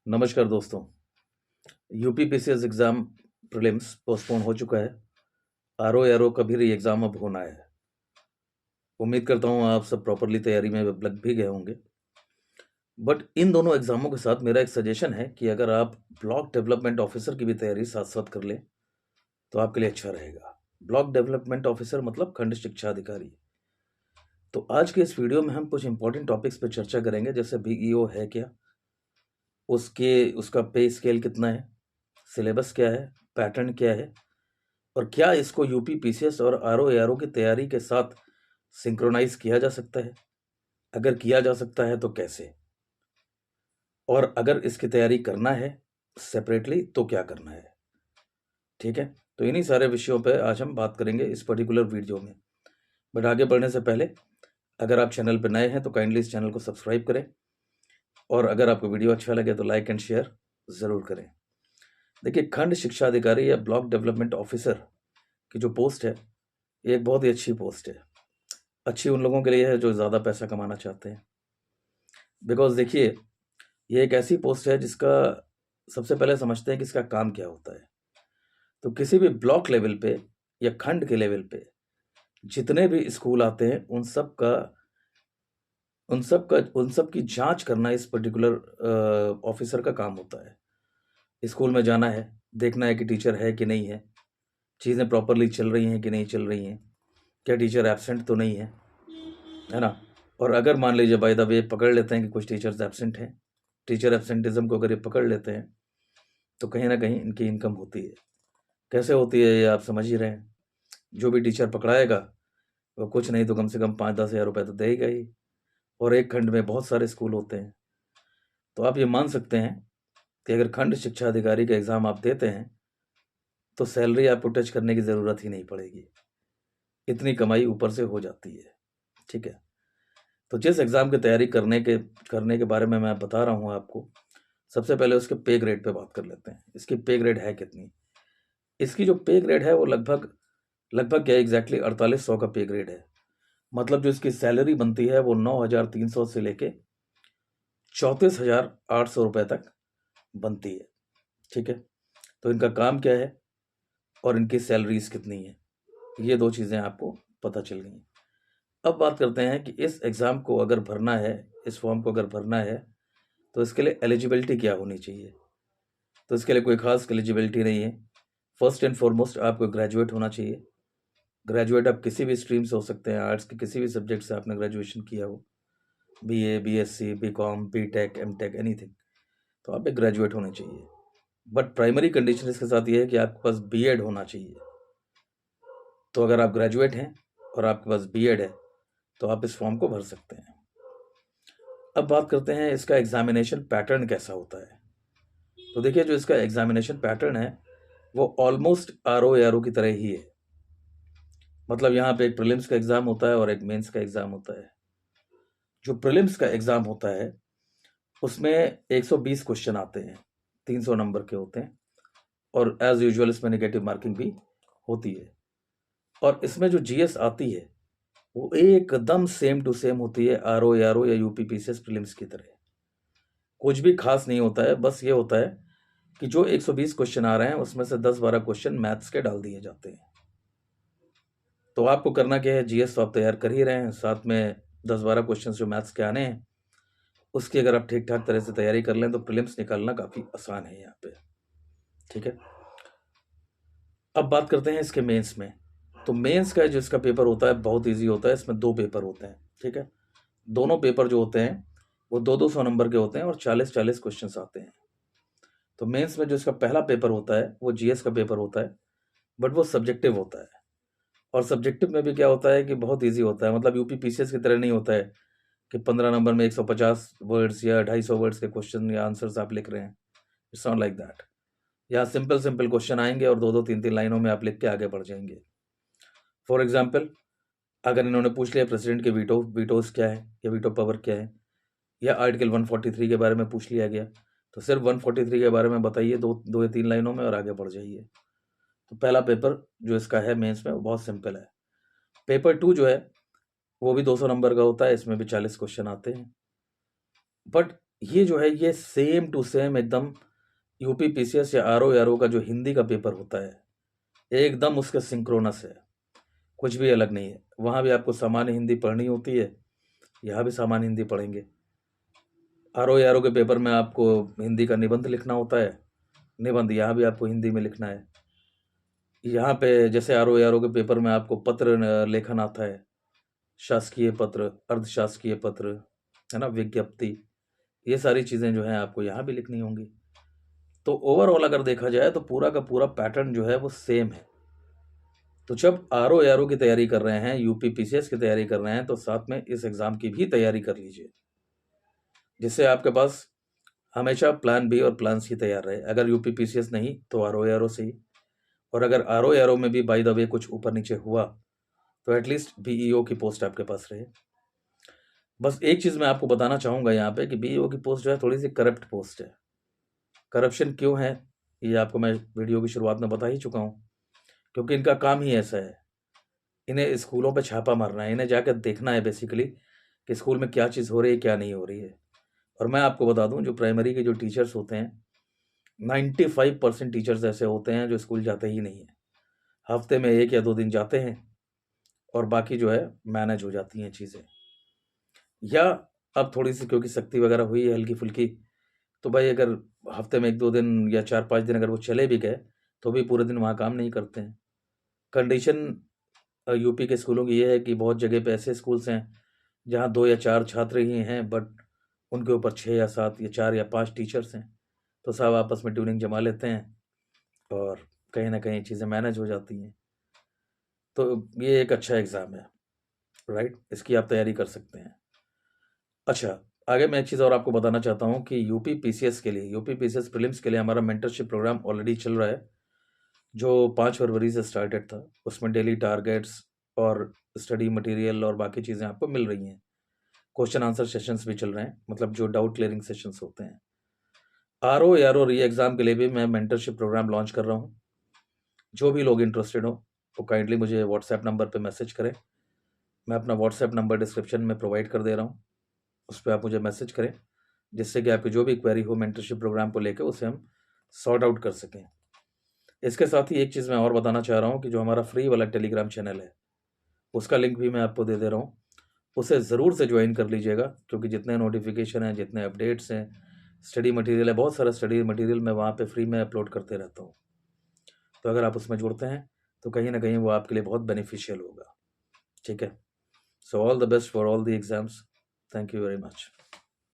नमस्कार दोस्तों। UP PCS exam prelims postpone हो चुका है। आरओ एआरओ का भी री एग्ज़ाम अब होना है। उम्मीद करता हूँ आप सब प्रॉपरली तैयारी में लग भी गए होंगे। बट इन दोनों एग्ज़ामों के साथ मेरा एक सजेशन है कि अगर आप ब्लॉक डेवलपमेंट ऑफिसर की भी तैयारी साथ-साथ कर लें, तो आपके लिए अच्छा रहेगा। ब्लॉक डेवलपमेंट ऑफिसर मतलब खंड शिक्षा अधिकारी। तो आज के इस वीडियो में हम कुछ इंपॉर्टेंट टॉपिक्स पे चर्चा करेंगे, जैसे बीईओ है क्या? उसका पे स्केल कितना है? सिलेबस क्या है? पैटर्न क्या है? और क्या इसको यूपी पीसीएस और आरओ एआरओ की तैयारी के साथ सिंक्रोनाइज किया जा सकता है? अगर किया जा सकता है तो कैसे? और अगर इसकी तैयारी करना है सेपरेटली तो क्या करना है? ठीक है, तो इन्हीं सारे विषयों पे आज हम बात करेंगे इस पर्टिकुलर वीडियो में। बट आगे बढ़ने से पहले अगर आप चैनल पर नए हैं तो काइंडली इस चैनल को सब्सक्राइब करें, और अगर आपको वीडियो अच्छा लगे तो लाइक एंड शेयर ज़रूर करें। देखिए, खंड शिक्षा अधिकारी या ब्लॉक डेवलपमेंट ऑफिसर की जो पोस्ट है, ये एक बहुत ही अच्छी पोस्ट है। अच्छी उन लोगों के लिए है जो ज़्यादा पैसा कमाना चाहते हैं। बिकॉज़ देखिए, ये एक ऐसी पोस्ट है जिसका सबसे पहले समझते हैं कि इसका काम क्या होता है। तो किसी भी ब्लॉक लेवल पे या खंड के लेवल पे जितने भी स्कूल आते हैं, उन सब की जाँच करना इस पर्टिकुलर ऑफिसर का काम होता है। स्कूल में जाना है, देखना है कि टीचर है कि नहीं है, चीज़ें प्रॉपरली चल रही हैं कि नहीं चल रही हैं, क्या टीचर एब्सेंट तो नहीं है ना? और अगर मान लीजिए बाय द वे पकड़ लेते हैं कि कुछ टीचर्स एब्सेंट हैं, टीचर एब्सेंटिज़्म को अगर ये पकड़ लेते हैं, तो कहीं न कहीं इनकी इनकम होती है। कैसे होती है ये आप समझ ही रहे हैं। जो भी टीचर पकड़ाएगा, वो कुछ नहीं तो कम से कम 5-10 हज़ार रुपए तो देगा ही, और एक खंड में बहुत सारे स्कूल होते हैं। तो आप ये मान सकते हैं कि अगर खंड शिक्षा अधिकारी का एग्ज़ाम आप देते हैं, तो सैलरी आपको टच करने की ज़रूरत ही नहीं पड़ेगी। इतनी कमाई ऊपर से हो जाती है, ठीक है? तो जिस एग्ज़ाम की तैयारी करने के बारे में मैं बता रहा हूँ आपको, सबसे पहले उसके पे ग्रेड पे बात कर लेते हैं। इसकी पे ग्रेड है कितनी? इसकी जो पे ग्रेड है वो लगभग लगभग क्या एग्ज़ैक्टली 4800 का पे ग्रेड है। मतलब जो इसकी सैलरी बनती है वो 9300 से लेके 34,800 रुपए तक बनती है, ठीक है? तो इनका काम क्या है और इनकी सैलरीज़ कितनी है? ये 2 चीज़ें आपको पता चल गई। अब बात करते हैं कि इस एग्ज़ाम को अगर भरना है, इस फॉर्म को अगर भरना है, तो इसके लिए एलिजिबिलिटी क्या होनी चाहिए? तो इसके लिए कोई ख़ास एलिजिबिलिटी नहीं है। फर्स्ट एंड फॉरमोस्ट आपको ग्रेजुएट होना चाहिए। ग्रेजुएट आप किसी भी स्ट्रीम से हो सकते हैं, आर्ट्स के किसी भी सब्जेक्ट से आपने ग्रेजुएशन किया हो, BA, BSc, BCom, BTech, MTech, anything, तो आप एक ग्रेजुएट होने चाहिए। बट प्राइमरी कंडीशन इसके साथ ये है कि आपके पास बीएड होना चाहिए। तो अगर आप ग्रेजुएट हैं और आपके पास बीएड है, तो आप इस फॉर्म को भर सकते हैं। अब बात करते हैं इसका एग्ज़ामिनेशन पैटर्न कैसा होता है। तो देखिए, जो इसका एग्ज़ामिनेशन पैटर्न है, वो ऑलमोस्ट आरओ एआरओ की तरह ही है। मतलब यहाँ पे एक प्रीलिम्स का एग्ज़ाम होता है और एक मेंस का एग्ज़ाम होता है। जो प्रीलिम्स का एग्ज़ाम होता है, उसमें 120 क्वेश्चन आते हैं, 300 नंबर के होते हैं, और एज़ यूजुअल इसमें नेगेटिव मार्किंग भी होती है। और इसमें जो जीएस आती है, वो एकदम सेम टू सेम होती है आरओ एआरओ या यूपी पीसीएस प्रीलिम्स की तरह। कुछ भी खास नहीं होता है, बस ये होता है कि जो 120 क्वेश्चन आ रहे हैं, उसमें से 10-12 क्वेश्चन मैथ्स के डाल दिए जाते हैं। तो आपको करना क्या है, जीएस तो आप तैयार कर ही रहे हैं, साथ में 10-12 क्वेश्चन जो मैथ्स के आने हैं, उसकी अगर आप ठीक-ठाक तरह से तैयारी कर लें, तो प्रीलिम्स निकालना काफ़ी आसान है यहाँ पे, ठीक है? अब बात करते हैं इसके मेंस में। तो मेंस का जो इसका पेपर होता है, बहुत ईज़ी होता है। इसमें 2 पेपर होते हैं, ठीक है? दोनों पेपर जो होते हैं, वो 2-200 नंबर के होते हैं और 40-40 क्वेश्चंस आते हैं। तो मेंस में जो इसका पहला पेपर होता है, वो जीएस का पेपर होता है, बट वो सब्जेक्टिव होता है। और सब्जेक्टिव में भी क्या होता है कि बहुत ईज़ी होता है। मतलब यूपी पीसीएस की तरह नहीं होता है कि 15 नंबर में 150 वर्ड्स या 250 वर्ड्स के क्वेश्चन या आंसर्स आप लिख रहे हैं। It's not like that. यहाँ सिंपल क्वेश्चन आएँगे और 2-2 3-3 लाइनों में आप लिख के आगे बढ़ जाएँगे। फॉर एग्ज़ाम्पल, अगर इन्होंने पूछ लिया प्रेसिडेंट के वीटोज़ क्या है या वीटो पावर क्या है, या आर्टिकल 143 के बारे में पूछ लिया गया, तो सिर्फ 143 के बारे में बताइए 2 या 3 लाइनों में और आगे बढ़ जाइए। तो पहला पेपर जो इसका है मेंस में, वो बहुत सिंपल है। पेपर 2 जो है, वो भी 200 नंबर का होता है, इसमें भी 40 क्वेश्चन आते हैं। बट ये जो है ये सेम टू सेम एकदम यूपी पीसीएस या आरओ का जो हिंदी का पेपर होता है एकदम उसके सिंक्रोनस है, कुछ भी अलग नहीं है। वहाँ भी आपको सामान्य हिंदी पढ़नी होती है, यहाँ भी सामान्य हिंदी पढ़ेंगे। आरओ के पेपर में आपको हिंदी का निबंध लिखना होता है, निबंध यहाँ भी आपको हिंदी में लिखना है। यहाँ पे जैसे आरओ के पेपर में आपको पत्र लेखन आता है, शासकीय पत्र, अर्धशासकीय पत्र, है ना, विज्ञप्ति, ये सारी चीज़ें जो हैं आपको यहाँ भी लिखनी होंगी। तो ओवरऑल अगर देखा जाए तो पूरा का पूरा पैटर्न जो है वो सेम है। तो जब आरओ की तैयारी कर रहे हैं, यूपी पीसीएस की तैयारी कर रहे हैं, तो साथ में इस एग्ज़ाम की भी तैयारी कर लीजिए, जिससे आपके पास हमेशा प्लान बी और प्लान सी तैयार रहे। अगर यूपी पीसीएस नहीं तो आरओ से ही, और अगर आरओ में भी बाय द वे कुछ ऊपर नीचे हुआ तो एटलीस्ट बीईओ की पोस्ट आपके पास रहे। बस एक चीज़ मैं आपको बताना चाहूँगा यहाँ पे कि बीईओ की पोस्ट जो है थोड़ी सी करप्ट पोस्ट है। करप्शन क्यों है ये आपको मैं वीडियो की शुरुआत में बता ही चुका हूँ, क्योंकि इनका काम ही ऐसा है। इन्हें स्कूलों पे छापा मारना है, इन्हें जाकर देखना है बेसिकली कि स्कूल में क्या चीज़ हो रही है, क्या नहीं हो रही है। और मैं आपको बता दूं, जो प्राइमरी के जो टीचर्स होते हैं 95% टीचर्स ऐसे होते हैं जो स्कूल जाते ही नहीं हैं। हफ्ते में 1 या 2 दिन जाते हैं और बाकी जो है मैनेज हो जाती हैं चीज़ें। या अब थोड़ी सी क्योंकि सख्ती वगैरह हुई है हल्की फुल्की, तो भाई अगर हफ्ते में 1-2 दिन या 4-5 दिन अगर वो चले भी गए तो भी पूरे दिन वहाँ काम नहीं करते हैं। कंडीशन यूपी के स्कूलों की ये है कि बहुत जगह पे ऐसे स्कूल्स हैं जहाँ 2 या 4 छात्र ही हैं, बट उनके ऊपर 6 या 7 या 4 या 5 टीचर्स हैं। तो सब आपस में ट्यूनिंग जमा लेते हैं और कहीं न कहीं चीज़ें मैनेज हो जाती हैं। तो ये एक अच्छा एग्ज़ाम है, राइट? इसकी आप तैयारी कर सकते हैं। अच्छा, आगे मैं एक चीज़ और आपको बताना चाहता हूँ कि यूपी पीसीएस के लिए, यूपी पीसीएस प्रीलिम्स के लिए हमारा मेंटरशिप प्रोग्राम ऑलरेडी चल रहा है, जो 5 फरवरी से स्टार्टेड था। उसमें डेली टारगेट्स और स्टडी मटेरियल और बाकी चीज़ें आपको मिल रही हैं। क्वेश्चन आंसर सेशंस भी चल रहे हैं, मतलब जो डाउट क्लियरिंग सेशंस होते हैं। आरओ री एग्ज़ाम के लिए भी मैं मेंटरशिप प्रोग्राम लॉन्च कर रहा हूँ। जो भी लोग इंटरेस्टेड हो तो काइंडली मुझे व्हाट्सएप नंबर पे मैसेज करें। मैं अपना व्हाट्सएप नंबर डिस्क्रिप्शन में प्रोवाइड कर दे रहा हूँ, उस पे आप मुझे मैसेज करें, जिससे कि आपकी जो भी क्वेरी हो मेंटरशिप प्रोग्राम को लेकर उसे हम सॉर्ट आउट कर सकें। इसके साथ ही एक चीज़ मैं और बताना चाह रहा हूँ कि जो हमारा फ्री वाला टेलीग्राम चैनल है, उसका लिंक भी मैं आपको दे दे रहा हूँ। उसे ज़रूर से ज्वाइन कर लीजिएगा, क्योंकि जितने नोटिफिकेशन हैं, जितने अपडेट्स हैं, स्टडी मटेरियल है, बहुत सारा स्टडी मटेरियल मैं वहाँ पे फ्री में अपलोड करते रहता हूँ। तो अगर आप उसमें जुड़ते हैं तो कहीं ना कहीं वो आपके लिए बहुत बेनिफिशियल होगा। ठीक है? So all the best for all the exams. Thank you very much.